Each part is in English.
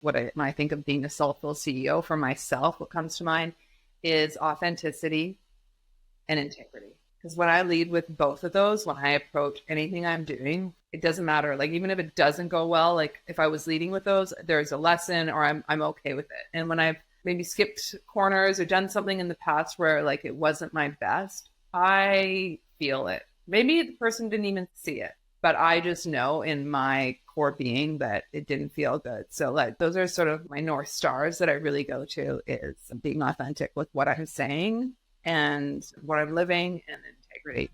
when I think of being a soulful CEO for myself, what comes to mind is authenticity and integrity. Because when I lead with both of those, when I approach anything I'm doing, it doesn't matter. Like, even if it doesn't go well, like if I was leading with those, there's a lesson or I'm okay with it. And when I've maybe skipped corners or done something in the past where like it wasn't my best, I feel it. Maybe the person didn't even see it, but I just know in my core being that it didn't feel good. So like those are sort of my North Stars that I really go to, is being authentic with what I'm saying and what I'm living, and integrity.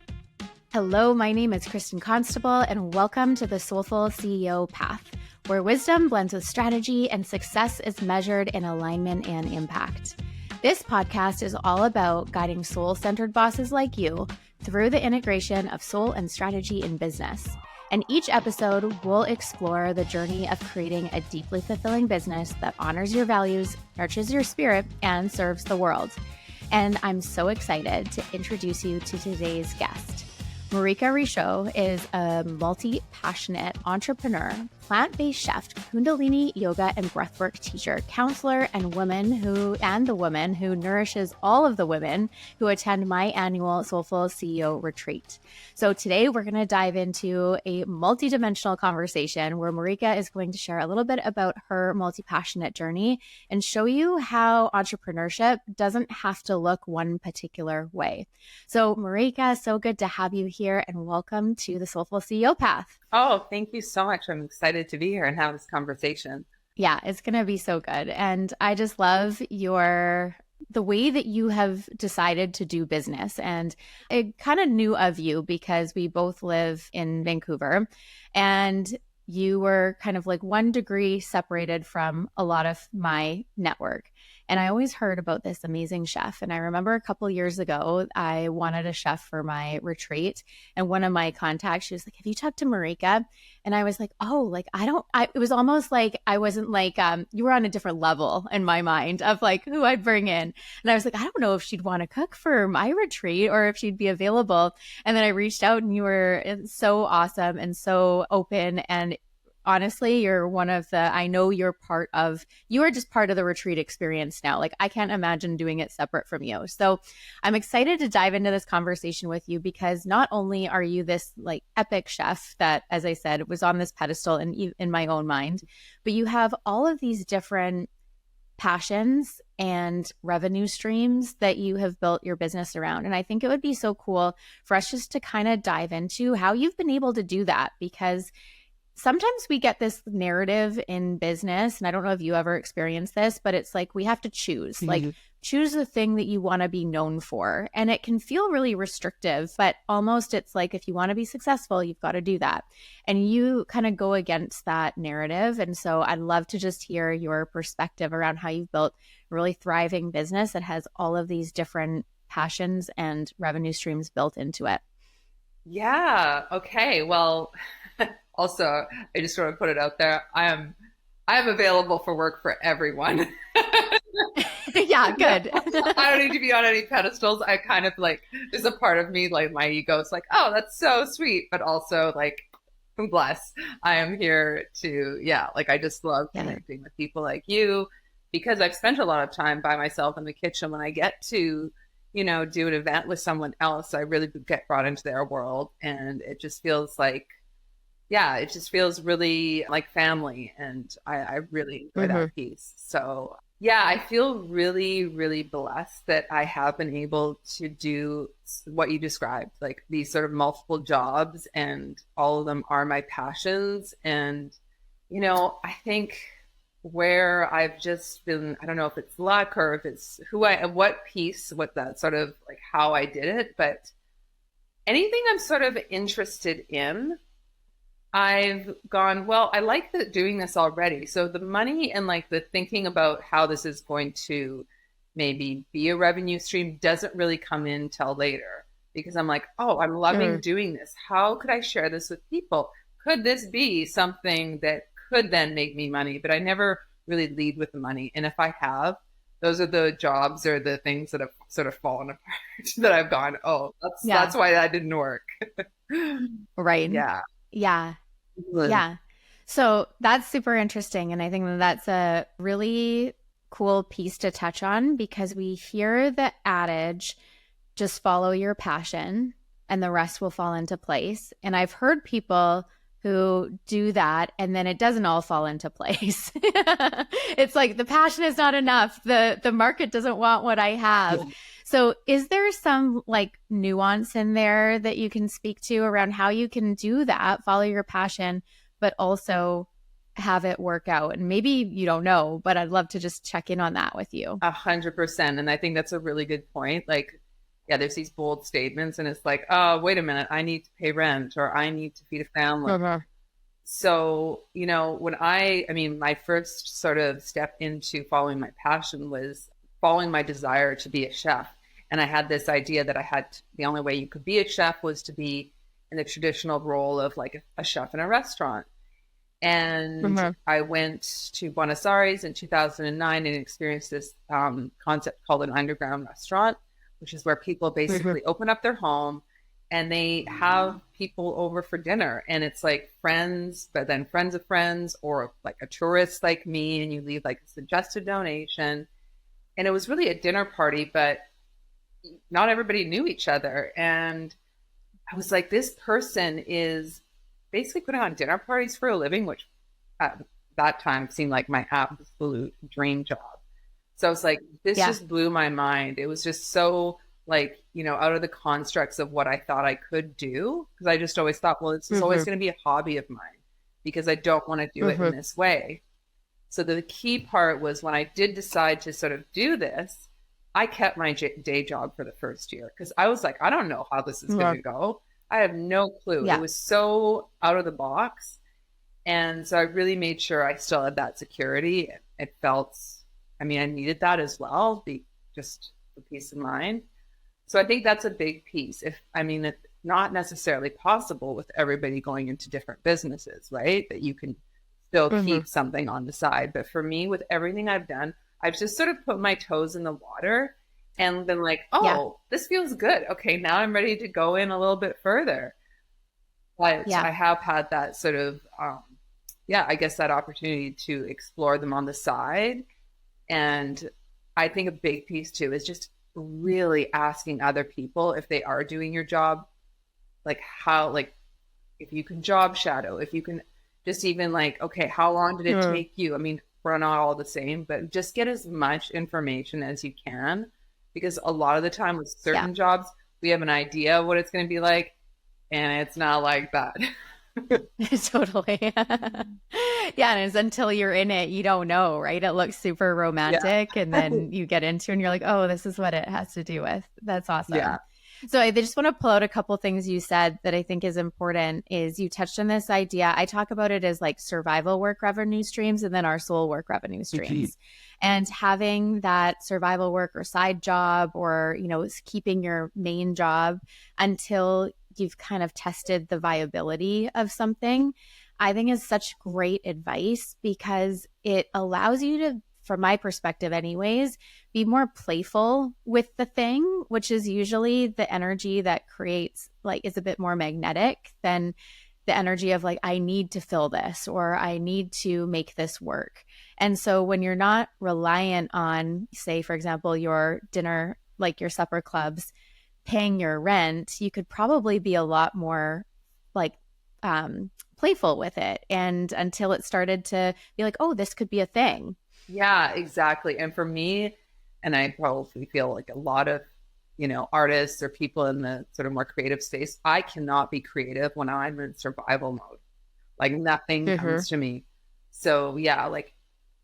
Hello, my name is Kristin Constable, and welcome to the Soulful CEO Path, where wisdom blends with strategy and success is measured in alignment and impact. This podcast is all about guiding soul-centered bosses like you through the integration of soul and strategy in business. And each episode will explore the journey of creating a deeply fulfilling business that honors your values, nurtures your spirit, and serves the world. And I'm so excited to introduce you to today's guest. Marika Richoz is a multi-passionate entrepreneur, plant-based chef, Kundalini yoga and breathwork teacher, counselor, and the woman who nourishes all of the women who attend my annual Soulful CEO retreat. So today we're going to dive into a multi-dimensional conversation where Marika is going to share a little bit about her multi-passionate journey and show you how entrepreneurship doesn't have to look one particular way. So Marika, so good to have you here, and welcome to the Soulful CEO Path. Oh, thank you so much. I'm excited to be here and have this conversation. Yeah, it's going to be so good. And I just love the way that you have decided to do business. And I kind of knew of you because we both live in Vancouver, and you were kind of like 1 degree separated from a lot of my network. And I always heard about this amazing chef. And I remember a couple years ago, I wanted a chef for my retreat. And one of my contacts, she was like, have you talked to Marika? And I was like, oh, like, it was almost like I wasn't like, you were on a different level in my mind of like who I'd bring in. And I was like, I don't know if she'd want to cook for my retreat or if she'd be available. And then I reached out, and you were so awesome and so open. And honestly, you are just part of the retreat experience now. Like, I can't imagine doing it separate from you. So I'm excited to dive into this conversation with you, because not only are you this like epic chef that, as I said, was on this pedestal in my own mind, but you have all of these different passions and revenue streams that you have built your business around. And I think it would be so cool for us just to kind of dive into how you've been able to do that, because sometimes we get this narrative in business, and I don't know if you ever experienced this, but it's like we have to choose, like choose the thing that you want to be known for. And it can feel really restrictive, but almost it's like, if you want to be successful, you've got to do that. And you kind of go against that narrative. And so I'd love to just hear your perspective around how you've built a really thriving business that has all of these different passions and revenue streams built into it. Yeah. Okay. Well, also, I just want to put it out there. I am available for work for everyone. Yeah, good. I don't need to be on any pedestals. I kind of like, there's a part of me, like my ego, it's like, oh, that's so sweet. But also like, I'm blessed. I am here to, like, I just love connecting with people like you, because I've spent a lot of time by myself in the kitchen. When I get to, do an event with someone else, I really get brought into their world, and it just feels like, it just feels really like family. And I really enjoy that piece. So I feel really, really blessed that I have been able to do what you described, like these sort of multiple jobs, and all of them are my passions. And, I think where I've just been, I don't know if it's luck or if it's what that sort of like how I did it, but anything I'm sort of interested in, I've gone, well, I like doing this already. So the money and like the thinking about how this is going to maybe be a revenue stream doesn't really come in till later, because I'm like, oh, I'm loving doing this. How could I share this with people? Could this be something that could then make me money? But I never really lead with the money. And if I have, those are the jobs or the things that have sort of fallen apart that I've gone, oh, that's why that didn't work. Right. Yeah. Yeah. Yeah. So that's super interesting. And I think that that's a really cool piece to touch on because we hear the adage, just follow your passion and the rest will fall into place. And I've heard people who do that and then it doesn't all fall into place. It's like the passion is not enough. The market doesn't want what I have. Yeah. So is there some like nuance in there that you can speak to around how you can do that, follow your passion, but also have it work out? And maybe you don't know, but I'd love to just check in on that with you. 100%. And I think that's a really good point. Like, yeah, there's these bold statements and it's like, oh, wait a minute, I need to pay rent or I need to feed a family. Uh-huh. So, when my first sort of step into following my passion was following my desire to be a chef. And I had this idea that the only way you could be a chef was to be in the traditional role of like a chef in a restaurant. And I went to Buenos Aires in 2009 and experienced this concept called an underground restaurant, which is where people basically open up their home and they have people over for dinner. And it's like friends, but then friends of friends, or like a tourist like me, and you leave like a suggested donation. And it was really a dinner party, but not everybody knew each other. And I was like, this person is basically putting on dinner parties for a living, which at that time seemed like my absolute dream job. So I was like, this just blew my mind. It was just so like, out of the constructs of what I thought I could do. Because I just always thought, well, this is always going to be a hobby of mine because I don't want to do it in this way. So the key part was when I did decide to sort of do this, I kept my day job for the first year because I was like, I don't know how this is going to go. I have no clue. Yeah. It was so out of the box. And so I really made sure I still had that security. It felt, I needed that as well, just for peace of mind. So I think that's a big piece. It's not necessarily possible with everybody going into different businesses, right? That you can still keep something on the side. But for me, with everything I've done, I've just sort of put my toes in the water and been like, this feels good. Okay, now I'm ready to go in a little bit further. But I have had that sort of, I guess that opportunity to explore them on the side. And I think a big piece too is just really asking other people if they are doing your job, like how, like if you can job shadow, if you can just even like, okay, how long did it take you? We're not all the same, but just get as much information as you can, because a lot of the time with certain jobs, we have an idea of what it's going to be like, and it's not like that. Totally. And it's until you're in it, you don't know, right? It looks super romantic and then you get into it and you're like, oh, this is what it has to do with. That's awesome. Yeah. So I just want to pull out a couple things you said that I think is important. Is you touched on this idea. I talk about it as like survival work revenue streams and then our soul work revenue streams. And having that survival work or side job or, keeping your main job until you've kind of tested the viability of something, I think is such great advice because it allows you to, from my perspective anyways, be more playful with the thing, which is usually the energy that creates, like, is a bit more magnetic than the energy of like, I need to fill this or I need to make this work. And so when you're not reliant on, say, for example, your dinner, like your supper clubs, paying your rent, you could probably be a lot more like playful with it. And until it started to be like, oh, this could be a thing. Yeah, exactly. And for me, and I probably feel like a lot of, artists or people in the sort of more creative space, I cannot be creative when I'm in survival mode. Like nothing comes to me. So like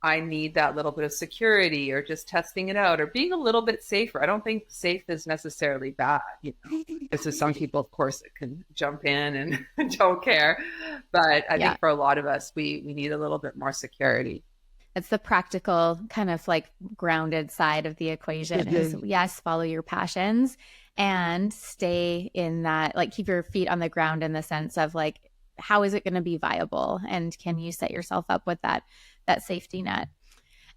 I need that little bit of security or just testing it out or being a little bit safer. I don't think safe is necessarily bad. This is some people, of course, that can jump in and don't care. But I think for a lot of us, we need a little bit more security. It's the practical kind of like grounded side of the equation is yes, follow your passions and stay in that, like keep your feet on the ground in the sense of like, how is it going to be viable? And can you set yourself up with that safety net?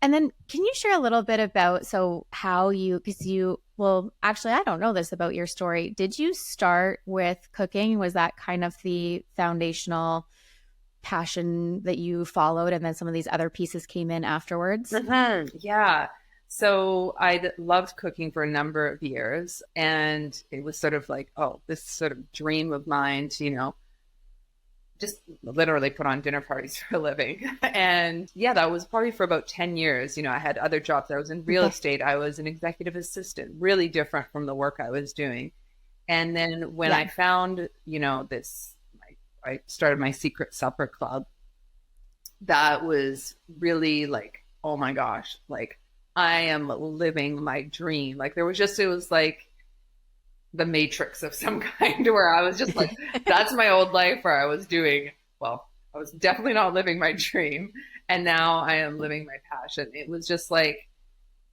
And then can you share a little bit about, how actually, I don't know this about your story. Did you start with cooking? Was that kind of the foundational passion that you followed, and then some of these other pieces came in afterwards? Yeah. So I loved cooking for a number of years, and it was sort of like, oh, this sort of dream of mine to, just literally put on dinner parties for a living. And yeah, that was probably for about 10 years. I had other jobs. I was in real estate. I was an executive assistant, really different from the work I was doing. And then when I found, I started my secret supper club. That was really like, oh my gosh, like I am living my dream. Like it was like the Matrix of some kind, where I was just like, that's my old life where I was doing, well, I was definitely not living my dream. And now I am living my passion. It was just like,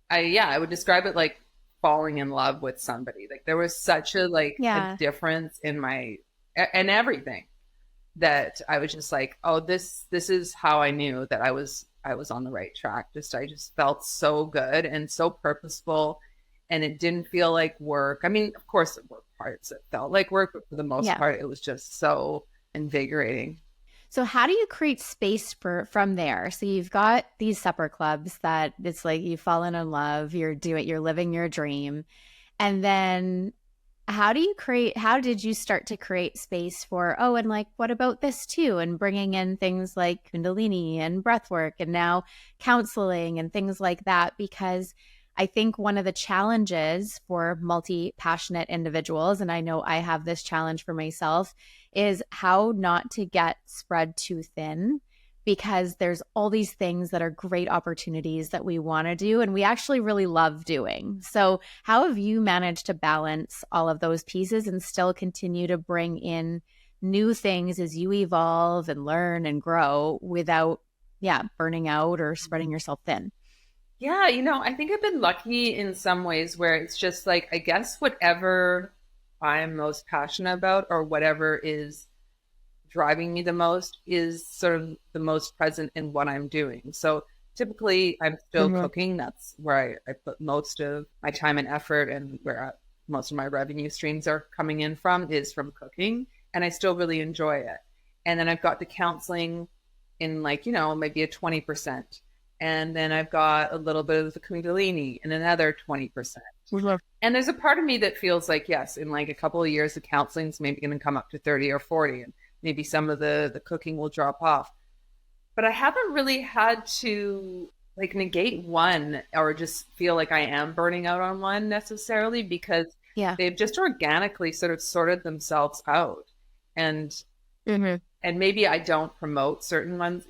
I would describe it like falling in love with somebody. Like there was such a a difference in and everything, that I was just like, oh, this is how I knew that I was on the right track. I just felt so good and so purposeful, and it didn't feel like work. I mean, of course there were parts that felt like work, but for the most part, it was just so invigorating. So how do you create space from there? So you've got these supper clubs that it's like you've fallen in love, you're living your dream. And then how did you start to create space for, oh, and like, what about this too? And bringing in things like Kundalini and breath work and now counseling and things like that, because I think one of the challenges for multi-passionate individuals, and I know I have this challenge for myself, is how not to get spread too thin, because there's all these things that are great opportunities that we want to do and we actually really love doing. So how have you managed to balance all of those pieces and still continue to bring in new things as you evolve and learn and grow without, burning out or spreading yourself thin? Yeah, I think I've been lucky in some ways where it's just like, I guess whatever I'm most passionate about or whatever is driving me the most is sort of the most present in what I'm doing. So typically I'm still cooking. That's where I put most of my time and effort, and where most of my revenue streams are coming in from is from cooking. And I still really enjoy it. And then I've got the counseling in maybe a 20%. And then I've got a little bit of the Kundalini and another 20%. And there's a part of me that feels like, yes, in like a couple of years, the counseling's maybe going to come up to 30 or 40, and maybe some of the cooking will drop off. But I haven't really had to like negate one or just feel like I am burning out on one necessarily, because they've just organically sort of sorted themselves out. And and maybe I don't promote certain ones,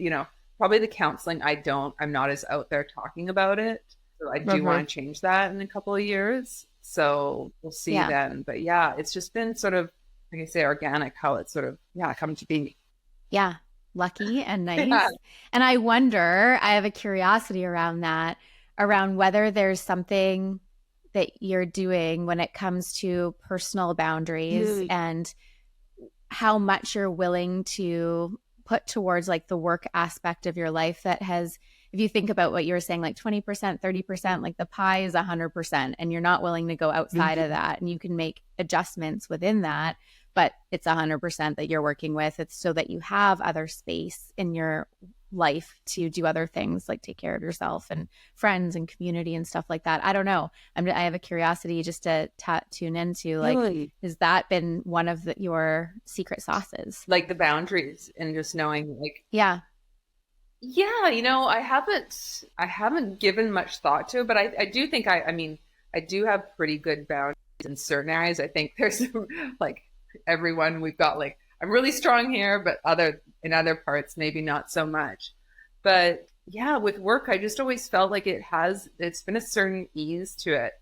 probably the counseling, I'm not as out there talking about it. So I do want to change that in a couple of years. So we'll see then. But yeah, it's just been sort of, like I say, organic, how it's sort of, come to be. Yeah. Lucky and nice. And I wonder, I have a curiosity around that, around whether there's something that you're doing when it comes to personal boundaries and how much you're willing to put towards like the work aspect of your life that has, if you think about what you were saying, like 20%, 30%, like the pie is 100%, and you're not willing to go outside of that, and you can make adjustments within that, but it's 100% that you're working with. It's so that you have other space in your life to do other things, like take care of yourself and friends and community and stuff like that. I don't know. I have a curiosity just to tune into, like, has that been one of your secret sauces? Like the boundaries and just knowing, like, I haven't given much thought to it, but I do think I do have pretty good boundaries in certain areas. I think there's like everyone, we've got like, I'm really strong here, but in other parts, maybe not so much. But yeah, with work, I just always felt like it's been a certain ease to it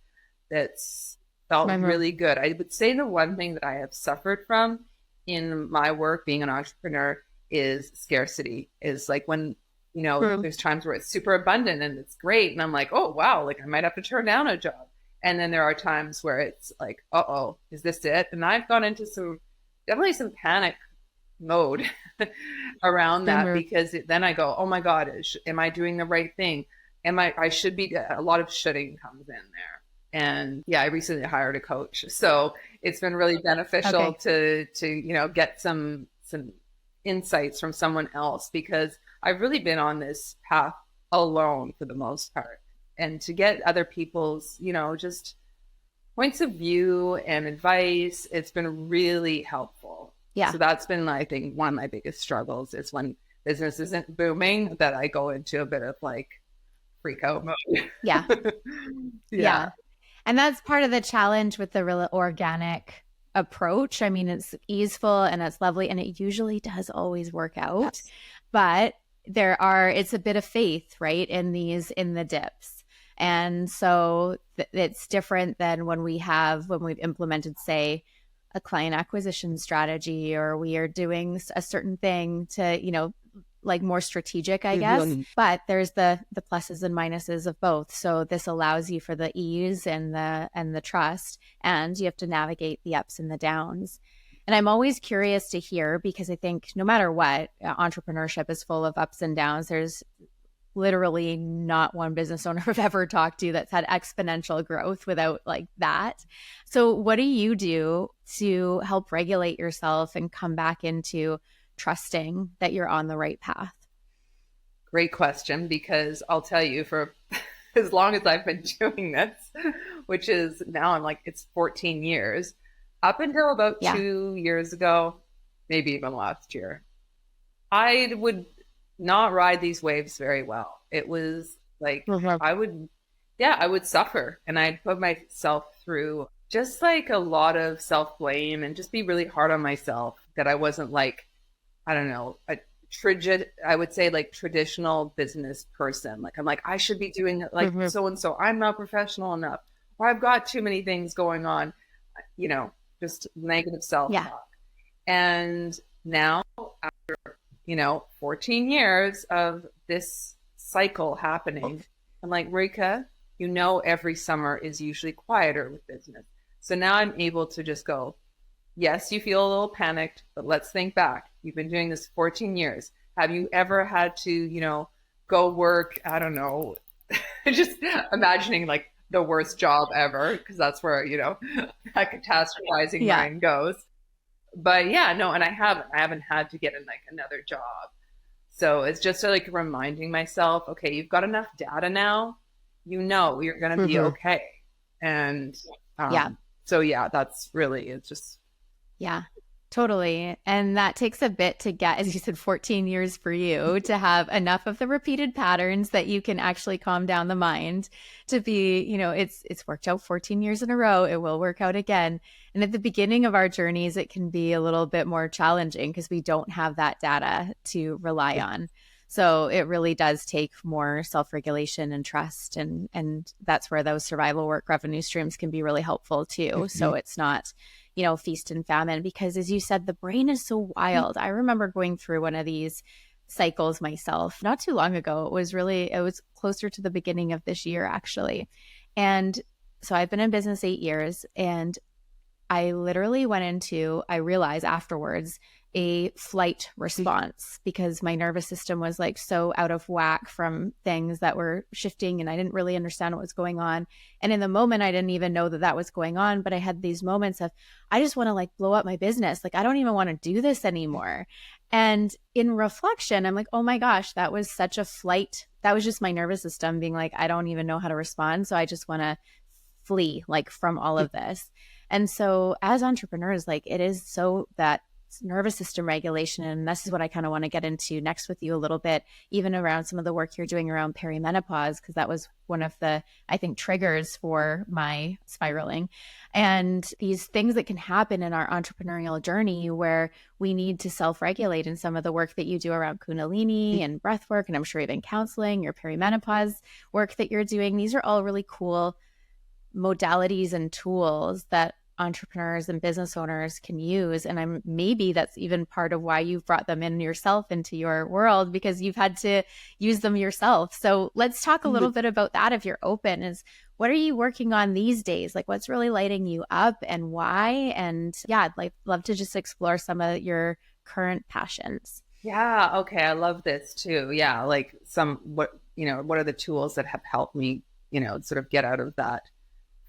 that's felt really good. I would say the one thing that I have suffered from in my work, being an entrepreneur, is scarcity. Is like when, there's times where it's super abundant and it's great. And I'm like, oh, wow, like I might have to turn down a job. And then there are times where it's like, uh-oh, is this it? And I've gone into definitely some panic mode around that, because then I go, oh my God, am I doing the right thing? I should be, a lot of shoulding comes in there. And I recently hired a coach. So it's been really beneficial to get some insights from someone else, because I've really been on this path alone for the most part. And to get other people's, just points of view and advice, it's been really helpful. Yeah. So that's been, I think, one of my biggest struggles is when business isn't booming, that I go into a bit of like freak out mode. Yeah. Yeah. And that's part of the challenge with the real organic approach. I mean, it's easeful and it's lovely, and it usually does always work out. Yes. But it's a bit of faith, right, in the dips. And so it's different than when we've implemented, say, a client acquisition strategy, or we are doing a certain thing to, like more strategic, I guess. But there's the pluses and minuses of both. So this allows you for the ease and the trust, and you have to navigate the ups and the downs. And I'm always curious to hear, because I think no matter what, entrepreneurship is full of ups and downs. There's literally not one business owner I've ever talked to that's had exponential growth without like that. So what do you do to help regulate yourself and come back into trusting that you're on the right path? Great question, because I'll tell you, for as long as I've been doing this, which is now it's 14 years, up until about 2 years ago, maybe even last year, I would not ride these waves very well. It was like, I would suffer, and I'd put myself through just like a lot of self-blame and just be really hard on myself that I wasn't like, I don't know, I would say like traditional business person. Like, I'm like, I should be doing it like so-and-so. I'm not professional enough, or I've got too many things going on, just negative self-talk. And now, after 14 years of this cycle happening, I'm like, Marika, every summer is usually quieter with business. So now I'm able to just go, yes, you feel a little panicked, but let's think back. You've been doing this 14 years. Have you ever had to, go work, I don't know, just imagining like the worst job ever, because that's where, that catastrophizing mind goes. But and I haven't had to get in like another job. So it's just like reminding myself, okay, you've got enough data now, you're going to be okay. And so that's really, it's just. Yeah, totally. And that takes a bit to get, as you said, 14 years for you to have enough of the repeated patterns that you can actually calm down the mind to be, it's worked out 14 years in a row. It will work out again. And at the beginning of our journeys, it can be a little bit more challenging because we don't have that data to rely on. So it really does take more self-regulation and trust. And that's where those survival work revenue streams can be really helpful too. So it's not, feast and famine, because as you said, the brain is so wild. I remember going through one of these cycles myself not too long ago. It was closer to the beginning of this year, actually. And so I've been in business 8 years, and I literally went into, I realized afterwards, a flight response, because my nervous system was like so out of whack from things that were shifting, and I didn't really understand what was going on. And in the moment, I didn't even know that was going on, but I had these moments of, I just want to like blow up my business. Like, I don't even want to do this anymore. And in reflection, I'm like, oh my gosh, that was such a flight. That was just my nervous system being like, I don't even know how to respond. So I just want to flee like from all of this. And so as entrepreneurs, like, it is so that nervous system regulation. And this is what I kind of want to get into next with you a little bit, even around some of the work you're doing around perimenopause, because that was one of the, I think, triggers for my spiraling. And these things that can happen in our entrepreneurial journey where we need to self-regulate, in some of the work that you do around Kundalini and breath work, and I'm sure even counseling, your perimenopause work that you're doing. These are all really cool modalities and tools that entrepreneurs and business owners can use. And maybe that's even part of why you've brought them in yourself into your world, because you've had to use them yourself. So let's talk a little bit about that, if you're open. Is what are you working on these days? Like, what's really lighting you up and why? And I'd love to just explore some of your current passions. Yeah. Okay. I love this too. Yeah. Like what are the tools that have helped me, sort of get out of that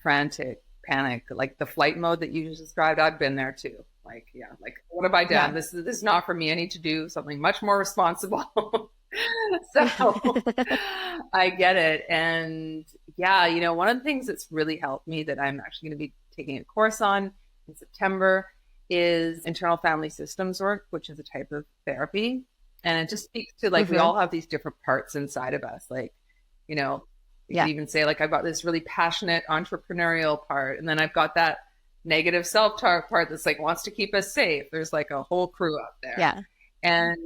frantic panic, like the flight mode that you just described. I've been there too. like, yeah, like, what have I done? Yeah. This is not for me. I need to do something much more responsible. So I get it. And yeah, one of the things that's really helped me that I'm actually going to be taking a course on in September is internal family systems work, which is a type of therapy. And it just speaks to like, we all have these different parts inside of us. Like, you could even say like, I've got this really passionate entrepreneurial part. And then I've got that negative self-talk part that's like, wants to keep us safe. There's like a whole crew out there. Yeah. And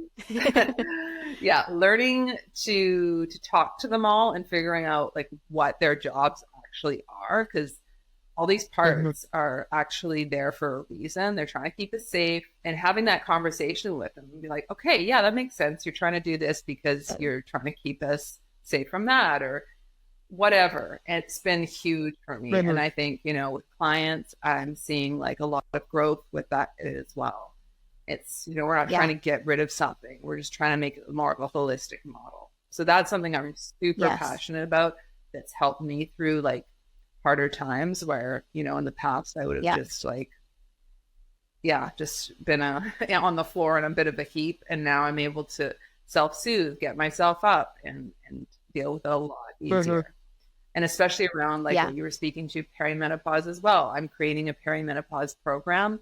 yeah, learning to talk to them all and figuring out like what their jobs actually are, because all these parts are actually there for a reason. They're trying to keep us safe, and having that conversation with them and be like, okay, yeah, that makes sense. You're trying to do this because you're trying to keep us safe from that or whatever. It's been huge for me. And I think, with clients, I'm seeing like a lot of growth with that as well. It's, we're not trying to get rid of something. We're just trying to make it more of a holistic model. So that's something I'm super passionate about. That's helped me through like harder times where, in the past I would have just like, just been on the floor in a bit of a heap. And now I'm able to self-soothe, get myself up and deal with it a lot easier. And especially around like what you were speaking to, perimenopause as well. I'm creating a perimenopause program,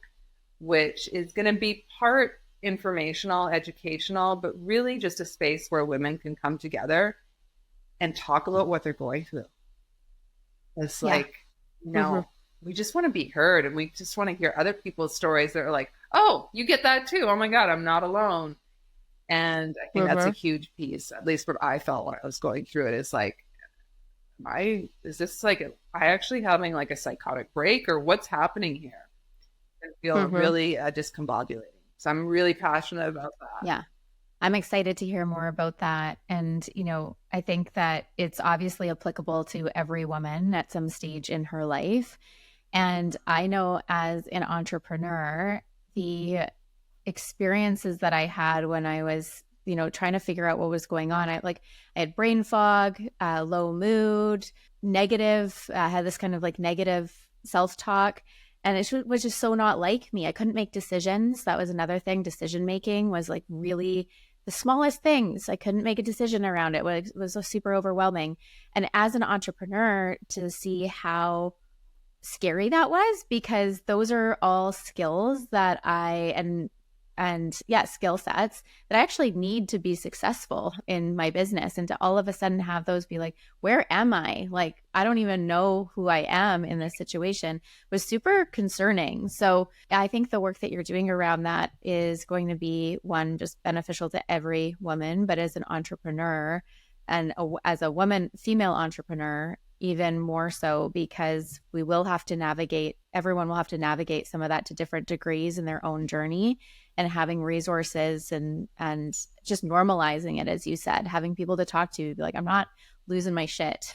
which is going to be part informational, educational, but really just a space where women can come together and talk about what they're going through. It's like, we just want to be heard, and we just want to hear other people's stories that are like, oh, you get that too. Oh my God, I'm not alone. And I think that's a huge piece, at least what I felt when I was going through it, is like, is this like, I actually having like a psychotic break, or what's happening here? I feel really discombobulating. So I'm really passionate about that. Yeah. I'm excited to hear more about that. And, I think that it's obviously applicable to every woman at some stage in her life. And I know as an entrepreneur, the experiences that I had when I was, trying to figure out what was going on, I had brain fog, low mood, negative, had this kind of like negative self-talk. And it was just so not like me. I couldn't make decisions. That was another thing. Decision making was like really the smallest things. I couldn't make a decision around it. It was super overwhelming. And as an entrepreneur, to see how scary that was, because those are all skills that skill sets that I actually need to be successful in my business. And to all of a sudden have those be like, where am I? Like, I don't even know who I am in this situation, was super concerning. So I think the work that you're doing around that is going to be, one, just beneficial to every woman, but as an entrepreneur and as a woman, female entrepreneur, even more so, because everyone will have to navigate some of that to different degrees in their own journey. And having resources and just normalizing it, as you said, having people to talk to, be like, I'm not losing my shit.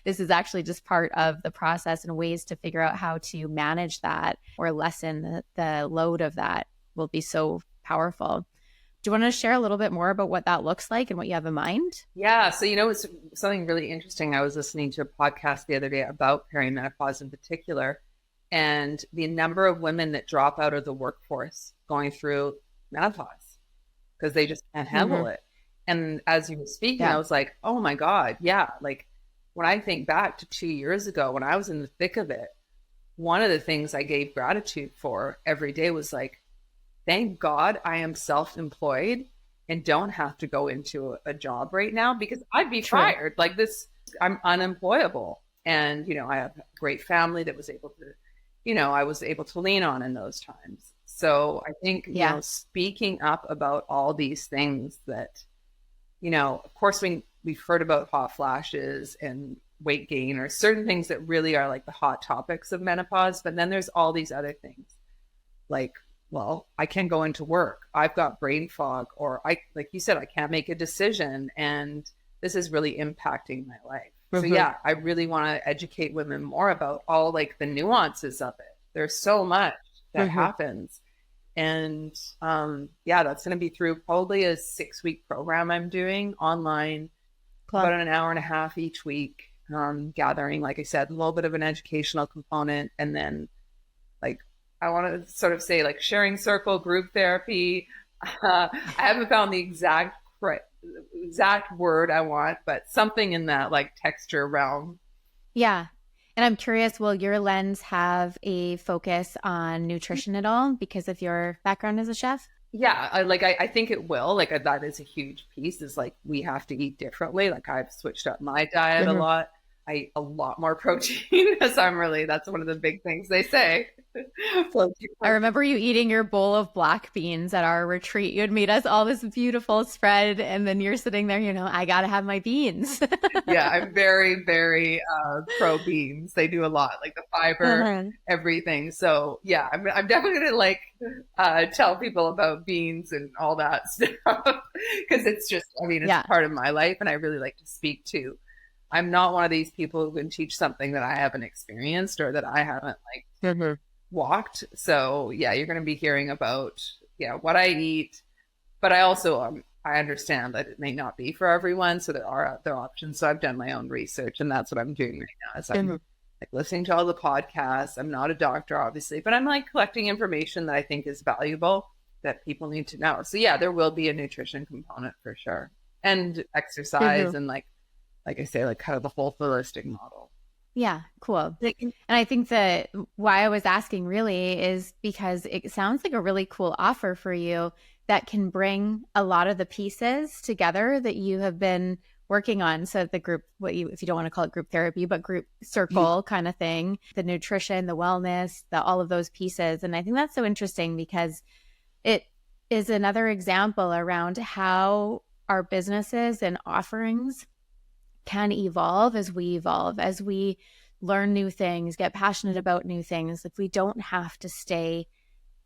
This is actually just part of the process, and ways to figure out how to manage that or lessen the load of that will be so powerful. Do you want to share a little bit more about what that looks like and what you have in mind? Yeah. So, it's something really interesting. I was listening to a podcast the other day about perimenopause in particular, and the number of women that drop out of the workforce going through menopause because they just can't handle it. And as you were speaking, I was like, oh my God. Yeah. Like when I think back to 2 years ago, when I was in the thick of it, one of the things I gave gratitude for every day was like, thank God I am self-employed and don't have to go into a job right now, because I'd be fired like this. I'm unemployable. And, I have a great family that was able to, I was able to lean on in those times. So I think, speaking up about all these things that, of course, we've heard about hot flashes and weight gain, or certain things that really are like the hot topics of menopause. But then there's all these other things like, well, I can't go into work. I've got brain fog, or like you said, I can't make a decision. And this is really impacting my life. So yeah, I really want to educate women more about all like the nuances of it. There's so much that happens. And that's going to be through probably a 6-week program I'm doing online, about an hour and a half each week, gathering, like I said, a little bit of an educational component. And then like I want to sort of say like sharing circle, group therapy. I haven't found the exact word I want, but something in that like texture realm. Yeah. And I'm curious, will your lens have a focus on nutrition at all because of your background as a chef? Yeah, I think it will. Like that is a huge piece is like we have to eat differently. Like I've switched up my diet a lot. I eat a lot more protein because that's one of the big things they say. I remember you eating your bowl of black beans at our retreat. You had made us all this beautiful spread, and then you're sitting there, I got to have my beans. Yeah, I'm very, very pro beans. They do a lot, like the fiber, everything. So yeah, I'm definitely gonna like tell people about beans and all that stuff because it's just, it's part of my life, and I really like to speak to. I'm not one of these people who can teach something that I haven't experienced or that I haven't like walked. So yeah, you're going to be hearing about what I eat, but I also I understand that it may not be for everyone, so there are other options. So I've done my own research, and that's what I'm doing right now. Is I'm like listening to all the podcasts. I'm not a doctor, obviously, but I'm like collecting information that I think is valuable that people need to know. So yeah, there will be a nutrition component for sure, and exercise, and like I say, like kind of the whole holistic model. Yeah, cool. And I think that why I was asking really is because it sounds like a really cool offer for you that can bring a lot of the pieces together that you have been working on. So the group, if you don't want to call it group therapy, but group circle kind of thing, the nutrition, the wellness, all of those pieces. And I think that's so interesting because it is another example around how our businesses and offerings can evolve, as we learn new things, get passionate about new things. If we don't have to stay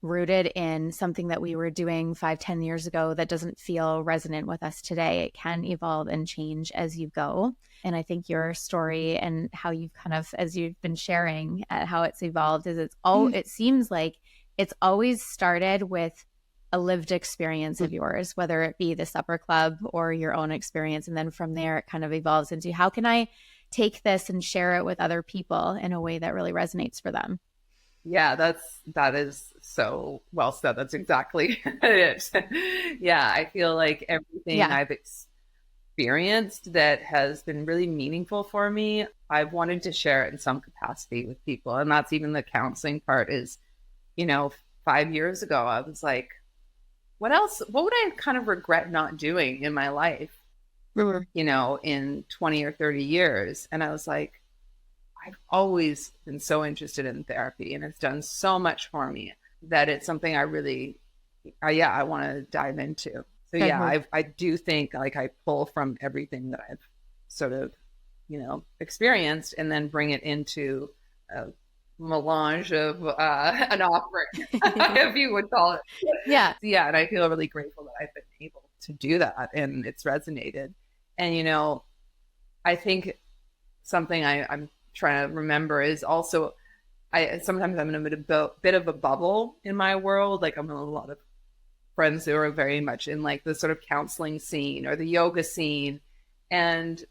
rooted in something that we were doing 5-10 years ago that doesn't feel resonant with us today, it can evolve and change as you go. And I think your story and how you've kind of, as you've been sharing how it's evolved, is it seems like it's always started with a lived experience of yours, whether it be the supper club or your own experience. And then from there, it kind of evolves into how can I take this and share it with other people in a way that really resonates for them? Yeah, that is so well said. That's exactly it. Yeah, I feel like everything I've experienced that has been really meaningful for me, I've wanted to share it in some capacity with people. And that's even the counseling part is, 5 years ago, I was like, what would I kind of regret not doing in my life, in 20 or 30 years? And I was like, I've always been so interested in therapy, and it's done so much for me that it's something I really, I want to dive into. So yeah, I do think like I pull from everything that I've sort of, experienced and then bring it into a melange of an offering, if you would call it. Yeah. And I feel really grateful that I've been able to do that, and it's resonated. And I think something I'm trying to remember is also sometimes I'm in a bit of a bubble in my world. Like I'm in a lot of friends who are very much in like the sort of counseling scene or the yoga scene, and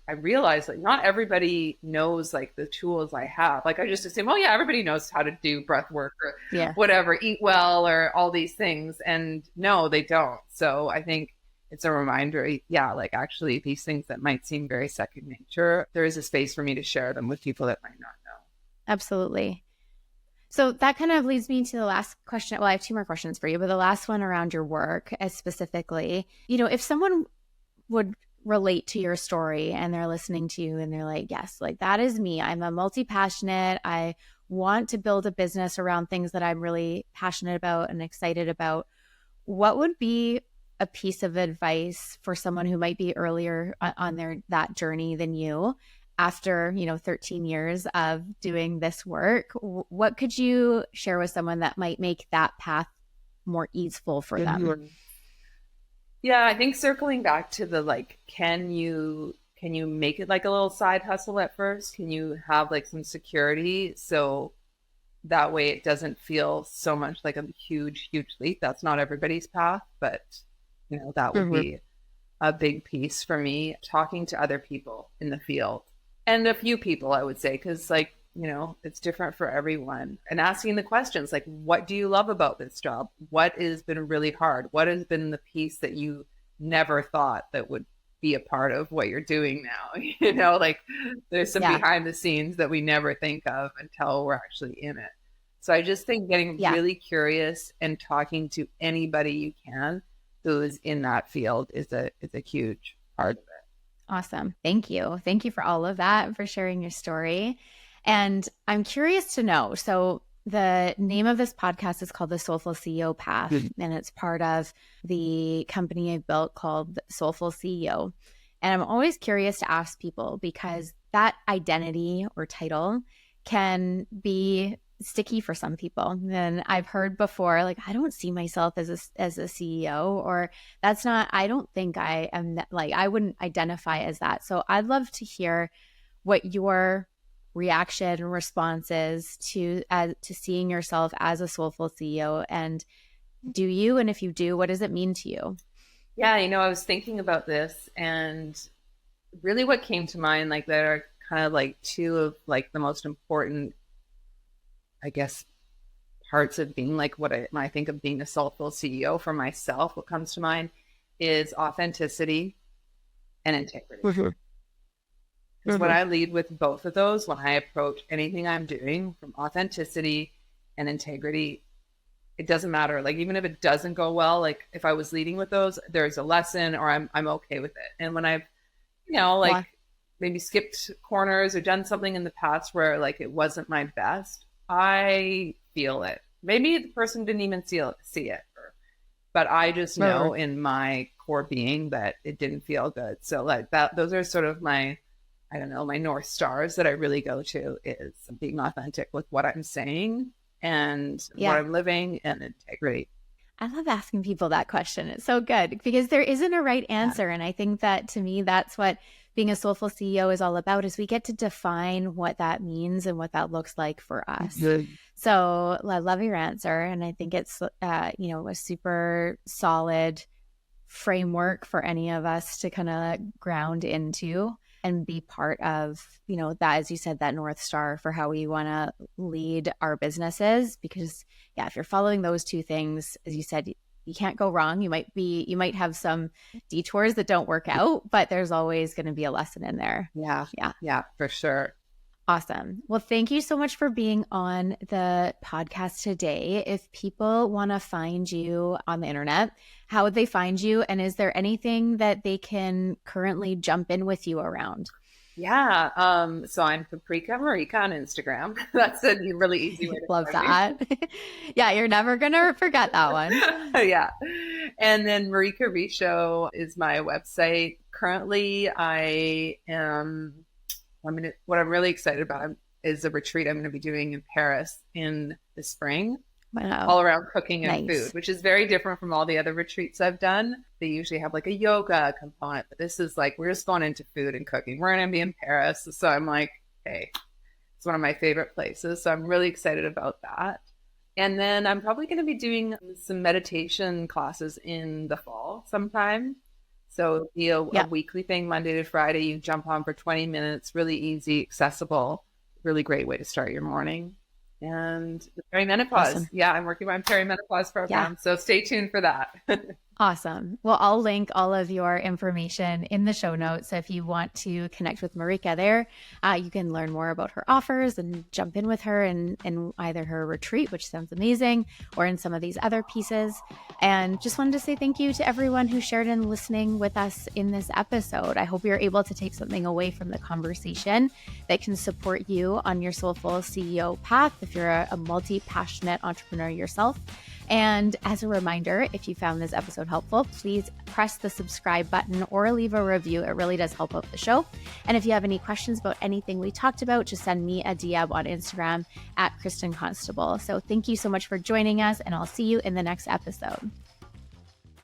I realized like not everybody knows like the tools I have. Like I just assume, oh yeah, everybody knows how to do breath work or whatever, eat well or all these things. And no, they don't. So I think it's a reminder, like actually these things that might seem very second nature, there is a space for me to share them with people that might not know. Absolutely. So that kind of leads me to the last question. Well, I have 2 more questions for you, but the last one around your work specifically, if someone would relate to your story and they're listening to you and they're like, yes, like that is me. I'm a multi-passionate. I want to build a business around things that I'm really passionate about and excited about. What would be a piece of advice for someone who might be earlier on that journey than you after, 13 years of doing this work? What could you share with someone that might make that path more easeful for them? Yeah, I think circling back to the like, can you make it like a little side hustle at first? Can you have like some security so that way it doesn't feel so much like a huge leap? That's not everybody's path, but that would be a big piece for me. Talking to other people in the field, and a few people, I would say, because like it's different for everyone. And asking the questions like, what do you love about this job? What has been really hard? What has been the piece that you never thought that would be a part of what you're doing now? Like there's some behind the scenes that we never think of until we're actually in it. So I just think getting really curious and talking to anybody you can who is in that field is a huge part of it. Awesome. Thank you. Thank you for all of that, for sharing your story. And I'm curious to know, so the name of this podcast is called the Soulful CEO Path, and it's part of the company I've built called Soulful CEO. And I'm always curious to ask people, because that identity or title can be sticky for some people. And I've heard before, like, I don't see myself as a CEO, or that's not, I don't think I am, like, I wouldn't identify as that. So I'd love to hear what your reaction and responses to seeing yourself as a soulful CEO. And do you, and if you do, what does it mean to you? Yeah, I was thinking about this, and really what came to mind, like, that are kind of like two of like the most important, I guess, parts of being like when I think of being a soulful CEO for myself, what comes to mind is authenticity and integrity. Because when I lead with both of those, when I approach anything I'm doing from authenticity and integrity, it doesn't matter. Like, even if it doesn't go well, like if I was leading with those, there's a lesson, or I'm okay with it. And when I've, maybe skipped corners or done something in the past where like it wasn't my best, I feel it. Maybe the person didn't even see it, but I just know in my core being that it didn't feel good. So like that, those are sort of my North Stars that I really go to, is being authentic with what I'm saying and what I'm living, and integrity. I love asking people that question. It's so good because there isn't a right answer. And I think that, to me, that's what being a soulful CEO is all about, is we get to define what that means and what that looks like for us. So I love your answer. And I think it's, a super solid framework for any of us to kind of ground into and be part of, that, as you said, that North Star for how we want to lead our businesses. Because if you're following those two things, as you said, you can't go wrong. You might have some detours that don't work out, but there's always going to be a lesson in there. Yeah, for sure. Awesome. Well, thank you so much for being on the podcast today. If people want to find you on the internet, how would they find you? And is there anything that they can currently jump in with you around? Yeah. So I'm Marika on Instagram. That's a really easy way to love that. Yeah, you're never gonna forget that one. Yeah. And then Marika Richoz is my website. Currently, what I'm really excited about is a retreat I'm going to be doing in Paris in the spring. Wow. All around cooking and food, which is very different from all the other retreats I've done. They usually have like a yoga component, but this is like, we're just going into food and cooking. We're going to be in Paris. So I'm like, hey, it's one of my favorite places. So I'm really excited about that. And then I'm probably going to be doing some meditation classes in the fall sometime. So it'll be a weekly thing, Monday to Friday. You jump on for 20 minutes, really easy, accessible, really great way to start your morning. And the perimenopause. Awesome. Yeah, I'm working on perimenopause program. So stay tuned for that. Awesome. Well, I'll link all of your information in the show notes. So if you want to connect with Marika there, you can learn more about her offers and jump in with her in either her retreat, which sounds amazing, or in some of these other pieces. And just wanted to say thank you to everyone who shared and listening with us in this episode. I hope you're able to take something away from the conversation that can support you on your soulful CEO path if you're a multi-passionate entrepreneur yourself. And as a reminder, if you found this episode helpful, please press the subscribe button or leave a review. It really does help out the show. And if you have any questions about anything we talked about, just send me a DM on Instagram at Kristin Constable. So thank you so much for joining us, and I'll see you in the next episode.